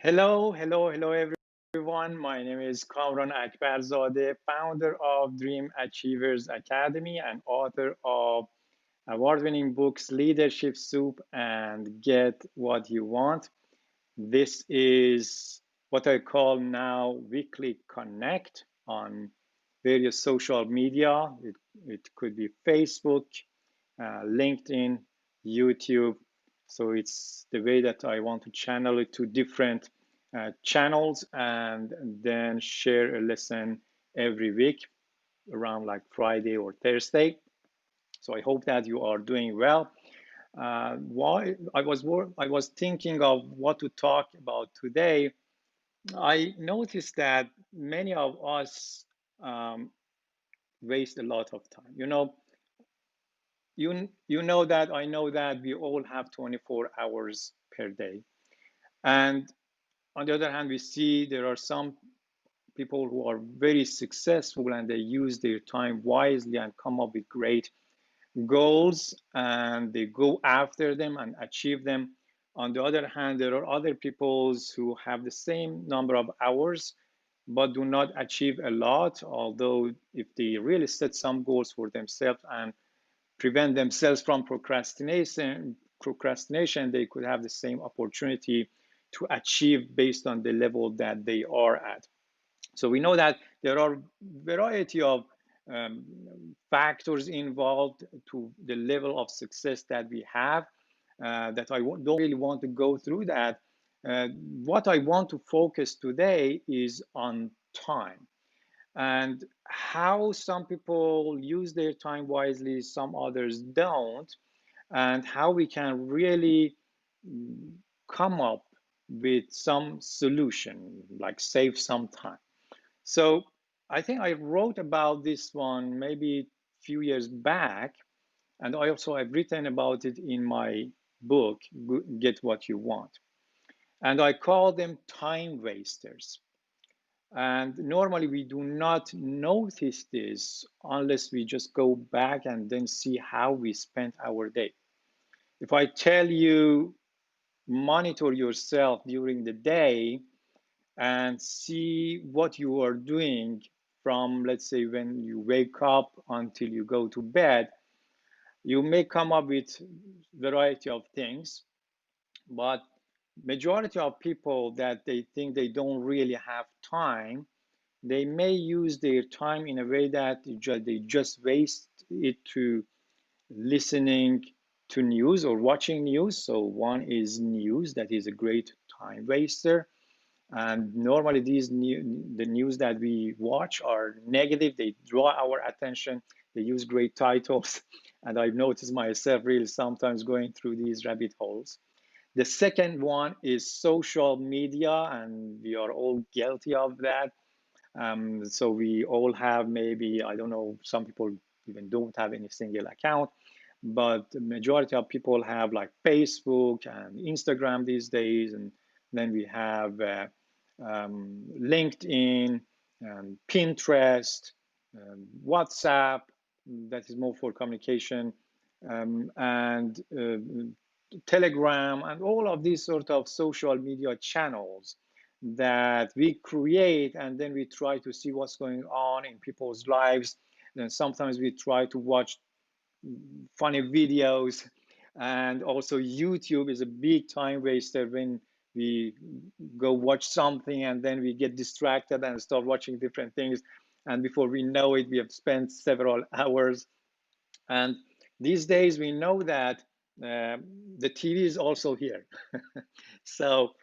Hello, everyone. My name is Kamran Akbarzadeh, founder of Dream Achievers Academy and author of award-winning books Leadership Soup and Get What You Want. This is what I call now Weekly Connect on various social media. It could be Facebook, LinkedIn, YouTube. So it's the way that I want to channel it to different channels and then share a lesson every week around like Friday or Thursday. So I hope that you are doing well. Why I was thinking of what to talk about today. I noticed that many of us um, waste a lot of time. You know that I know that we all have 24 hours per day, and on the other hand, we see there are some people who are very successful and they use their time wisely and come up with great goals and they go after them and achieve them. On the other hand, there are other people who have the same number of hours but do not achieve a lot, although if they really set some goals for themselves and prevent themselves from procrastination, they could have the same opportunity to achieve based on the level that they are at. So we know that there are variety of factors involved to the level of success that we have that I don't really want to go through that. What I want to focus today is on time and how some people use their time wisely, some others don't, and how we can really come up with some solution, like save some time. So I think I wrote about this one maybe a few years back, and I also have written about it in my book, Get What You Want. And I call them time wasters. And normally we do not notice this unless we just go back and then see how we spent our day. If I tell you, monitor yourself during the day and see what you are doing from, let's say, when you wake up until you go to bed, you may come up with variety of things, but majority of people that they think they don't really have time, they may use their time in a way that they just waste it to listening to news or watching news. So one is news, that is a great time waster. And normally the news that we watch are negative. They draw our attention. They use great titles. And I've noticed myself really sometimes going through these rabbit holes. The second one is social media, and we are all guilty of that. So we all have maybe, I don't know, some people even don't have any single account, but the majority of people have like Facebook and Instagram these days. And then we have LinkedIn, Pinterest, WhatsApp, that is more for communication, and Telegram, and all of these sort of social media channels that we create, and then we try to see what's going on in people's lives. Then sometimes we try to watch funny videos, and also YouTube is a big time waster when we go watch something and then we get distracted and start watching different things, and before we know it we have spent several hours. And these days we know that the TV is also here. So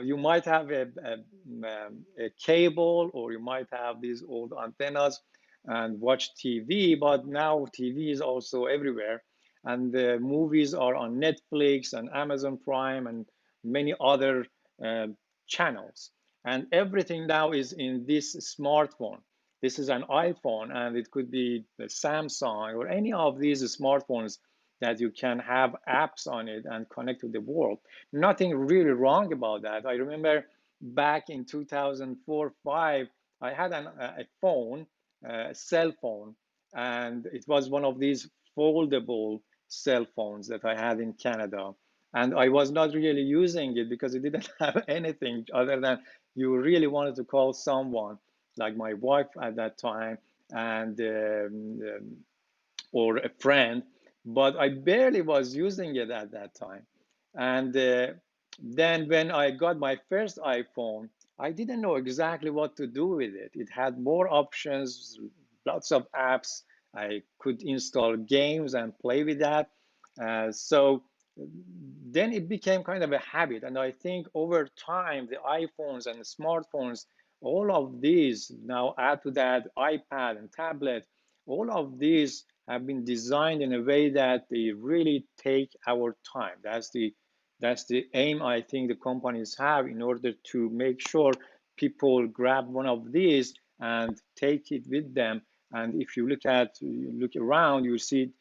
you might have a cable, or you might have these old antennas and watch TV, but now TV is also everywhere. And the movies are on Netflix and Amazon Prime and many other uh, channels. And everything now is in this smartphone. This is an iPhone, and it could be the Samsung or any of these smartphones that you can have apps on it and connect to the world. Nothing really wrong about that. I remember back in 2004, 5, I had a phone, a cell phone, and it was one of these foldable cell phones that I had in Canada. And I was not really using it because it didn't have anything other than you really wanted to call someone, like my wife at that time, and or a friend, but I barely was using it at that time. And then when I got my first iPhone, I didn't know exactly what to do with it. It had more options, lots of apps. I could install games and play with that. So then it became kind of a habit. And I think over time, the iPhones and the smartphones, all of these, now add to that iPad and tablet, all of these have been designed in a way that they really take our time. That's the aim I think the companies have in order to make sure people grab one of these and take it with them. And if you look around, you see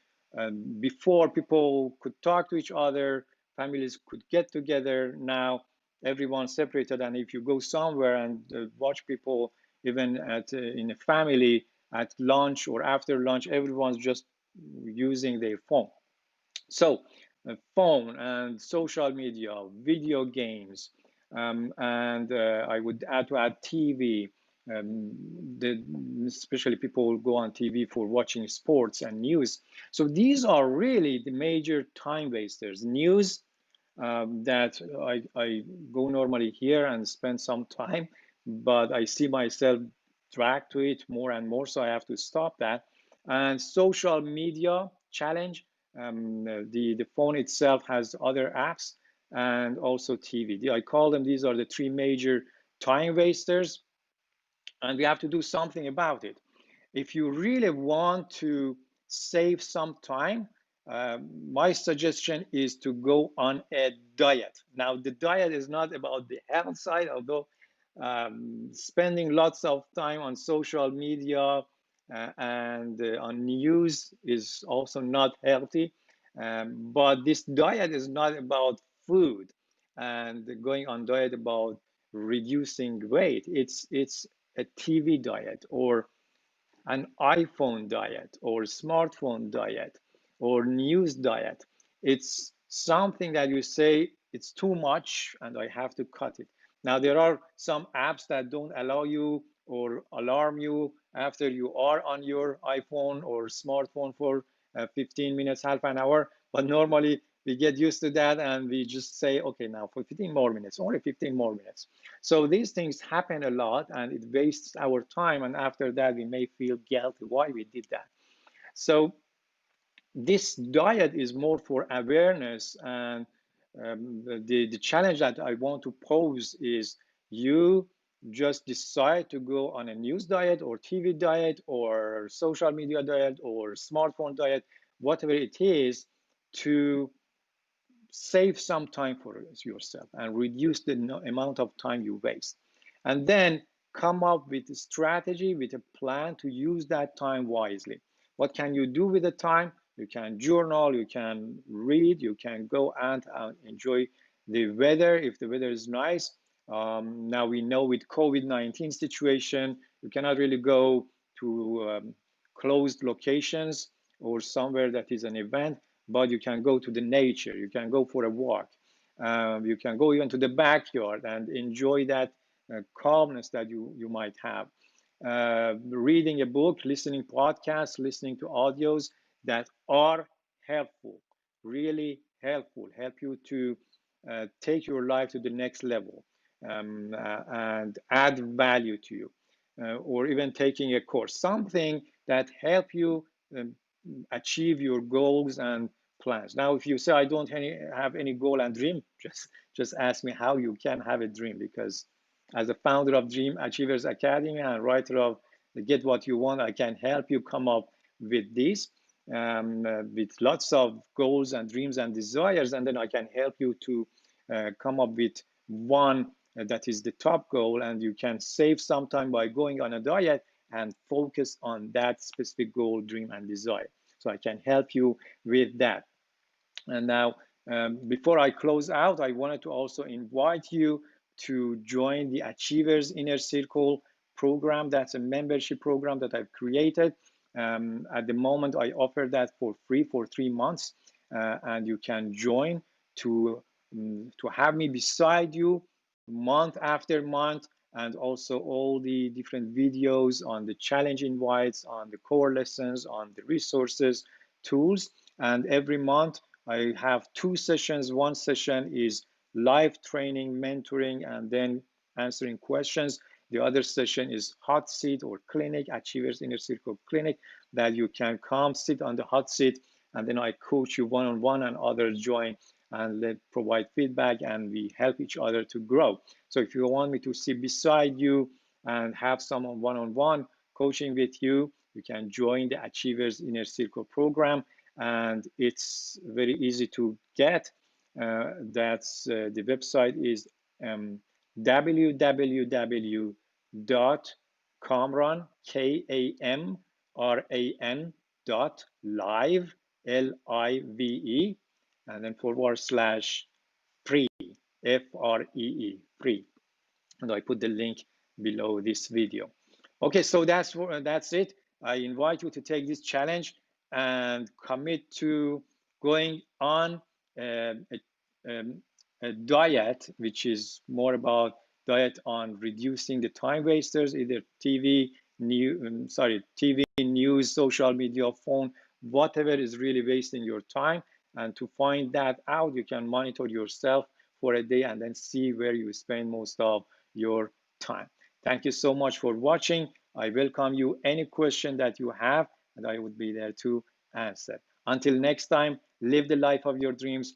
before people could talk to each other, families could get together. Now everyone's separated, and if you go somewhere and watch people, even in a family at lunch or after lunch, everyone's just using their phone. So, phone and social media, video games, and I would add TV. Um, Especially people go on TV for watching sports and news. So these are really the major time wasters. News that I go normally here and spend some time, but I see myself dragged to it more and more, so I have to stop that. And social media challenge, the phone itself has other apps and also TV. I call them, these are the three major time wasters, and we have to do something about it. If you really want to save some time, my suggestion is to go on a diet. Now, the diet is not about the health side, although spending lots of time on social media and on news is also not healthy. But this diet is not about food and going on diet about reducing weight. It's a TV diet or an iPhone diet or smartphone diet or news diet. It's something that you say it's too much and I have to cut it. Now, there are some apps that don't allow you or alarm you after you are on your iPhone or smartphone for 15 minutes, half an hour. But normally we get used to that and we just say, okay, now for 15 more minutes, only 15 more minutes. So these things happen a lot and it wastes our time. And after that, we may feel guilty why we did that. So this diet is more for awareness. And the challenge that I want to pose is you just decide to go on a news diet or TV diet or social media diet or smartphone diet, whatever it is, to save some time for yourself and reduce the amount of time you waste. And then come up with a strategy, with a plan to use that time wisely. What can you do with the time? You can journal, you can read, you can go and enjoy the weather if the weather is nice. Now we know with COVID-19 situation, you cannot really go to closed locations or somewhere that is an event, but you can go to the nature, you can go for a walk, you can go even to the backyard and enjoy that calmness that you might have. Reading a book, listening podcasts, listening to audios that are helpful, really helpful, help you to take your life to the next level and add value to you. Or even taking a course, something that help you achieve your goals and plans. Now, if you say I don't have any goal and dream, just ask me how you can have a dream, because as a founder of Dream Achievers Academy and writer of the Get What You Want, I can help you come up with this, with lots of goals and dreams and desires, and then I can help you to come up with one that is the top goal, and you can save some time by going on a diet and focus on that specific goal, dream, and desire. So I can help you with that. And now, before I close out, I wanted to also invite you to join the Achievers Inner Circle program. That's a membership program that I've created. At the moment, I offer that for free for 3 months, and you can join to have me beside you month after month, and also all the different videos on the challenge invites, on the core lessons, on the resources, tools. And every month I have 2 sessions. One session is live training, mentoring, and then answering questions. The other session is hot seat or clinic, Achievers Inner Circle Clinic, that you can come sit on the hot seat, and then I coach you one-on-one, and others join and provide feedback, and we help each other to grow. So if you want me to sit beside you and have someone one-on-one coaching with you, you can join the Achievers Inner Circle program, and it's very easy to get. The website is www.kamran, KAMRAN .live, LIVE, and then /free, FREE, free. And I put the link below this video. Okay, so that's it. I invite you to take this challenge and commit to going on um, a diet, which is more about diet on reducing the time wasters, either TV, news, social media, phone, whatever is really wasting your time. And to find that out, you can monitor yourself for a day and then see where you spend most of your time. Thank you so much for watching. I welcome you any question that you have, and I would be there to answer. Until next time, live the life of your dreams.